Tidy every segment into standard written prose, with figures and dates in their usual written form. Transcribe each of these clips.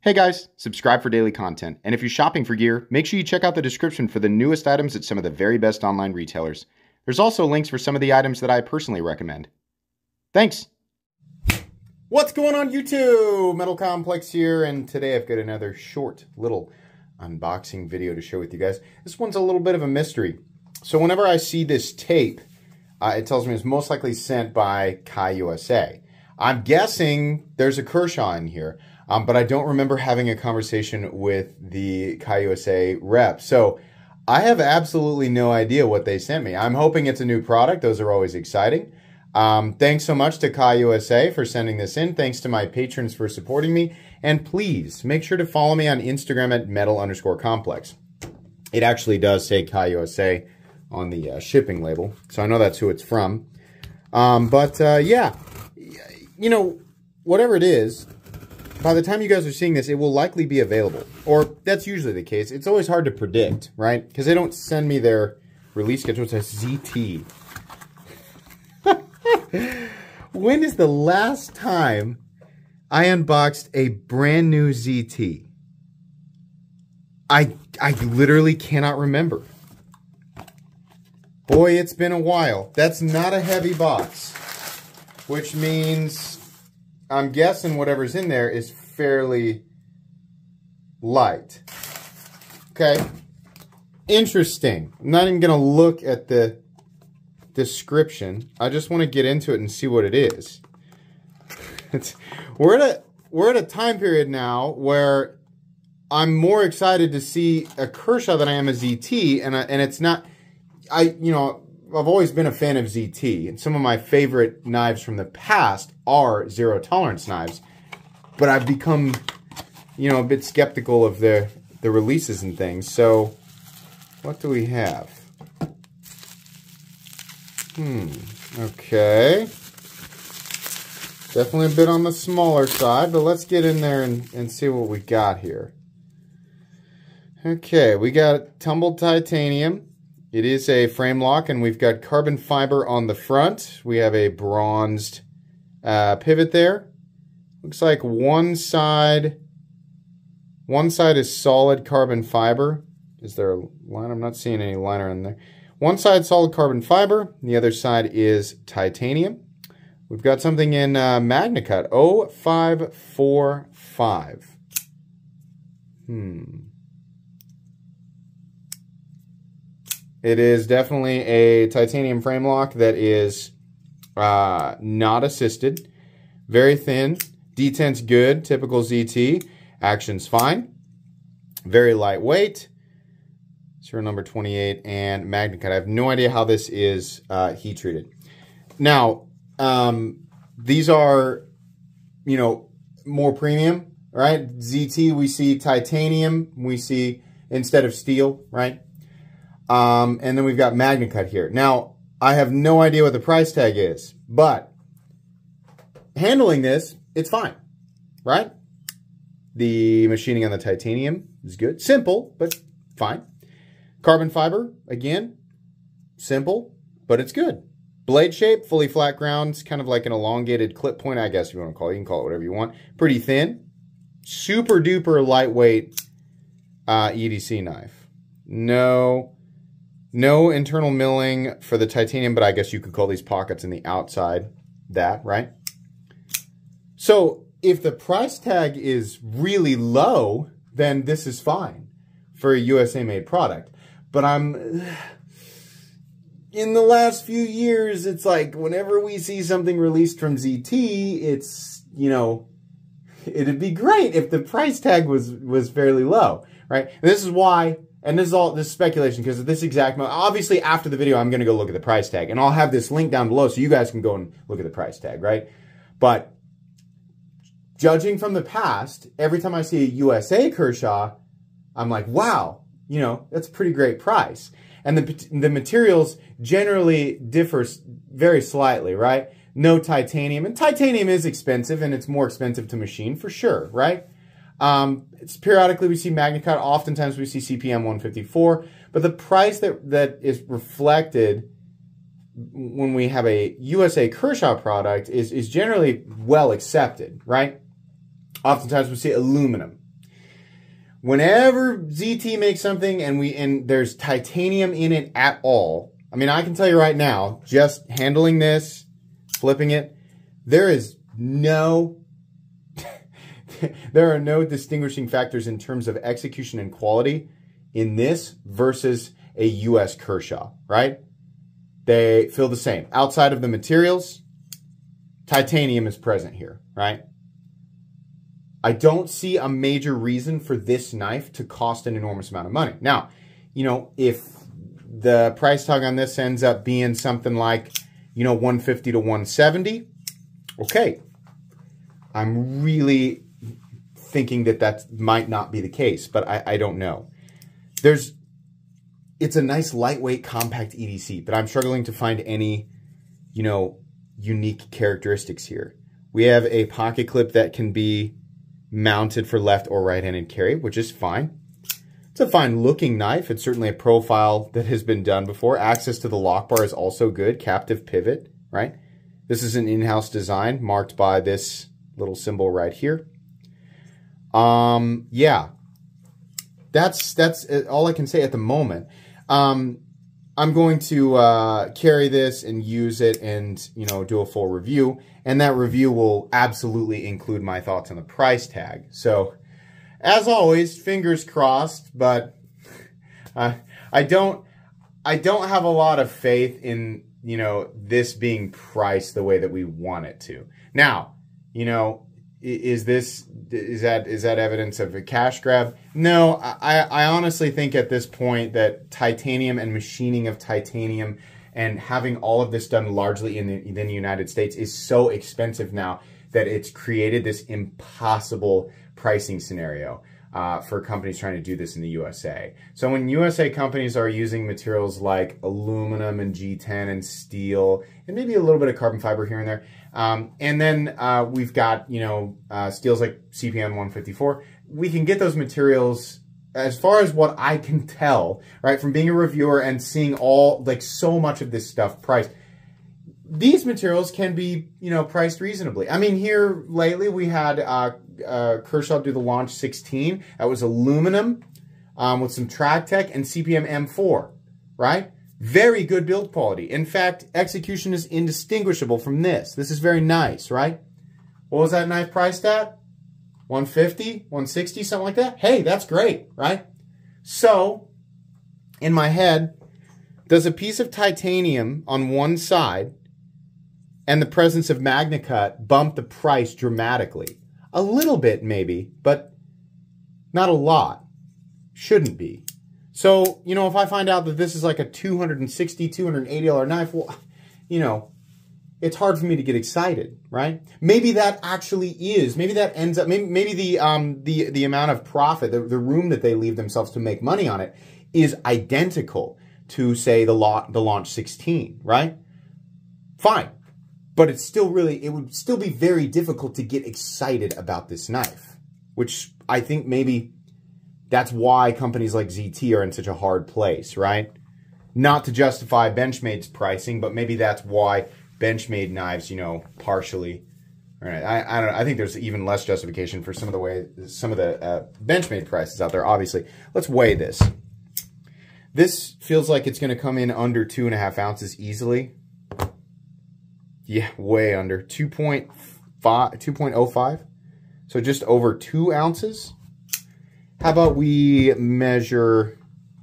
Hey guys, subscribe for daily content, and if you're shopping for gear, make sure you check out the description for the newest items at some of the very best online retailers. There's also links for some of the items that I personally recommend. Thanks! What's going on YouTube? Metal Complex here, and today I've got another short little unboxing video to share with you guys. This one's a little bit of a mystery. So whenever I see this tape, it tells me it's most likely sent by Kai USA. I'm guessing there's a Kershaw in here. But I don't remember having a conversation with the Kai USA rep. So I have absolutely no idea what they sent me. I'm hoping it's a new product. Those are always exciting. Thanks so much to Kai USA for sending this in. Thanks to my patrons for supporting me. And please make sure to follow me on Instagram at metal_complex. It actually does say Kai USA on the shipping label. So I know that's who it's from. Yeah, you know, whatever it is, by the time you guys are seeing this, it will likely be available. Or that's usually the case. It's always hard to predict, right? Because they don't send me their release schedule. It says ZT. When is the last time I unboxed a brand new ZT? I literally cannot remember. Boy, it's been a while. That's not a heavy box. Which means I'm guessing whatever's in there is fairly light. Okay. Interesting. I'm not even going to look at the description. I just want to get into it and see what it is. We're at a time period now where I'm more excited to see a Kershaw than I am a ZT, and it's not. I've always been a fan of ZT, and some of my favorite knives from the past are zero tolerance knives, but I've become, a bit skeptical of the releases and things. So, what do we have? Okay. Definitely a bit on the smaller side, but let's get in there and see what we got here. Okay, we got tumbled titanium. It is a frame lock, and we've got carbon fiber on the front. We have a bronzed pivot there. Looks like one side is solid carbon fiber. Is there a line? I'm not seeing any liner in there. One side solid carbon fiber, and the other side is titanium. We've got something in MagnaCut 0545. It is definitely a titanium frame lock that is not assisted. Very thin. Detent's good. Typical ZT. Action's fine. Very lightweight. Serial number 28 and MagnaCut. I have no idea how this is heat treated. Now, these are, more premium, right? ZT, we see titanium. We see instead of steel, right? And then we've got MagnaCut here. Now, I have no idea what the price tag is, but handling this, it's fine, right? The machining on the titanium is good. Simple, but fine. Carbon fiber, again, simple, but it's good. Blade shape, fully flat ground, kind of like an elongated clip point, I guess if you want to call it. You can call it whatever you want. Pretty thin. Super duper lightweight EDC knife. No internal milling for the titanium, but I guess you could call these pockets in the outside that, right? So if the price tag is really low, then this is fine for a USA-made product. But in the last few years, it's like whenever we see something released from ZT, it's, it'd be great if the price tag was fairly low, right? And this is why. And this is speculation because of this exact moment. Obviously, after the video, I'm going to go look at the price tag. And I'll have this link down below so you guys can go and look at the price tag, right? But judging from the past, every time I see a USA Kershaw, I'm like, wow, that's a pretty great price. And the materials generally differ very slightly, right? No titanium. And titanium is expensive, and it's more expensive to machine for sure, right? It's periodically we see MagnaCut, oftentimes we see CPM 154, but the price that is reflected when we have a USA Kershaw product is generally well accepted, right? Oftentimes we see aluminum. whenever ZT makes something and there's titanium in it at all, I mean, I can tell you right now, just handling this, flipping it, there is no, there are no distinguishing factors in terms of execution and quality in this versus a US Kershaw, right? They feel the same. Outside of the materials, titanium is present here, right? I don't see a major reason for this knife to cost an enormous amount of money. Now, you know, if the price tag on this ends up being something like, you know, 150 to 170, okay. I'm really thinking that that might not be the case, but I don't know. It's a nice lightweight compact EDC, but I'm struggling to find any, you know, unique characteristics here. We have a pocket clip that can be mounted for left or right-handed carry, which is fine. It's a fine looking knife. It's certainly a profile that has been done before. Access to the lock bar is also good. Captive pivot, right? This is an in-house design marked by this little symbol right here. Yeah, that's all I can say at the moment. I'm going to carry this and use it and, you know, do a full review. And that review will absolutely include my thoughts on the price tag. So, as always, fingers crossed, but I don't have a lot of faith in, you know, this being priced the way that we want it to. Now, you know, is that evidence of a cash grab? No, I honestly think at this point that titanium and machining of titanium and having all of this done largely in the United States is so expensive now that it's created this impossible pricing scenario for companies trying to do this in the USA. So when USA companies are using materials like aluminum and G10 and steel and maybe a little bit of carbon fiber here and there, and then we've got, you know, steels like CPM 154. We can get those materials, as far as what I can tell, right, from being a reviewer and seeing all, like, so much of this stuff priced. These materials can be, you know, priced reasonably. I mean, here lately we had Kershaw do the Launch 16. That was aluminum with some TragTech and CPM M4, right? Very good build quality. In fact, execution is indistinguishable from this. This is very nice, right? What was that knife priced at? 150, 160, something like that? Hey, that's great, right? So, in my head, does a piece of titanium on one side and the presence of MagnaCut bump the price dramatically? A little bit, maybe, but not a lot. Shouldn't be. So, you know, if I find out that this is like a $260, $280 knife, well, you know, it's hard for me to get excited, right? Maybe that actually is. Maybe that ends up, maybe the amount of profit, the room that they leave themselves to make money on it is identical to, say, the Launch 16, right? Fine. But it's still really, it would still be very difficult to get excited about this knife, which I think maybe that's why companies like ZT are in such a hard place, right? Not to justify Benchmade's pricing, but maybe that's why Benchmade knives, you know, partially. All right, I don't know. I think there's even less justification for some of the Benchmade prices out there. Obviously, let's weigh this. This feels like it's going to come in under 2.5 ounces easily. Yeah, way under 2.05. So just over 2 ounces. How about we measure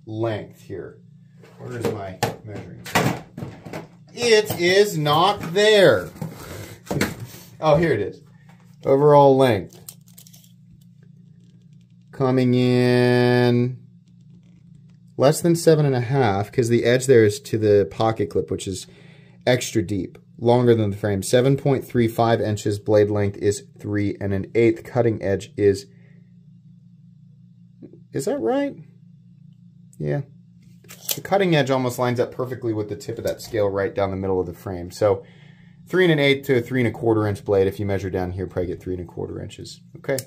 length here? Where is my measuring tape? It is not there. Oh, here it is. Overall length. Coming in less than 7.5, because the edge there is to the pocket clip, which is extra deep. Longer than the frame. 7.35 inches. Blade length is 3 1/8. Cutting edge is that right? Yeah. The cutting edge almost lines up perfectly with the tip of that scale right down the middle of the frame. So 3 1/8 to a 3 1/4 inch blade. If you measure down here, probably get 3 1/4 inches. Okay.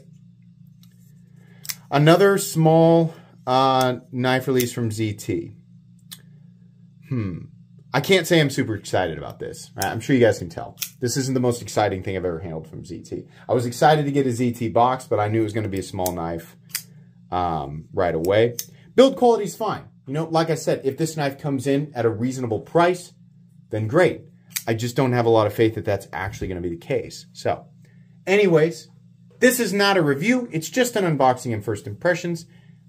Another small knife release from ZT. I can't say I'm super excited about this. Right? I'm sure you guys can tell. This isn't the most exciting thing I've ever handled from ZT. I was excited to get a ZT box, but I knew it was going to be a small knife. right away. Build quality is fine. You know, like I said, if this knife comes in at a reasonable price, then great. I just don't have a lot of faith that that's actually going to be the case. So, anyways, this is not a review. It's just an unboxing and first impressions.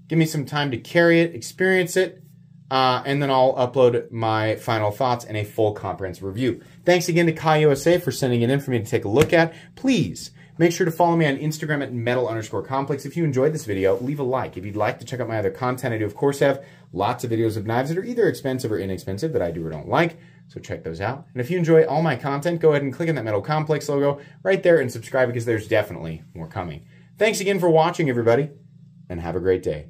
Give me some time to carry it, experience it, and then I'll upload my final thoughts and a full comprehensive review. Thanks again to Kai USA for sending it in for me to take a look at. Please make sure to follow me on Instagram at metal_complex. If you enjoyed this video, leave a like. If you'd like to check out my other content, I do, of course, have lots of videos of knives that are either expensive or inexpensive that I do or don't like. So check those out. And if you enjoy all my content, go ahead and click on that Metal Complex logo right there and subscribe because there's definitely more coming. Thanks again for watching, everybody, and have a great day.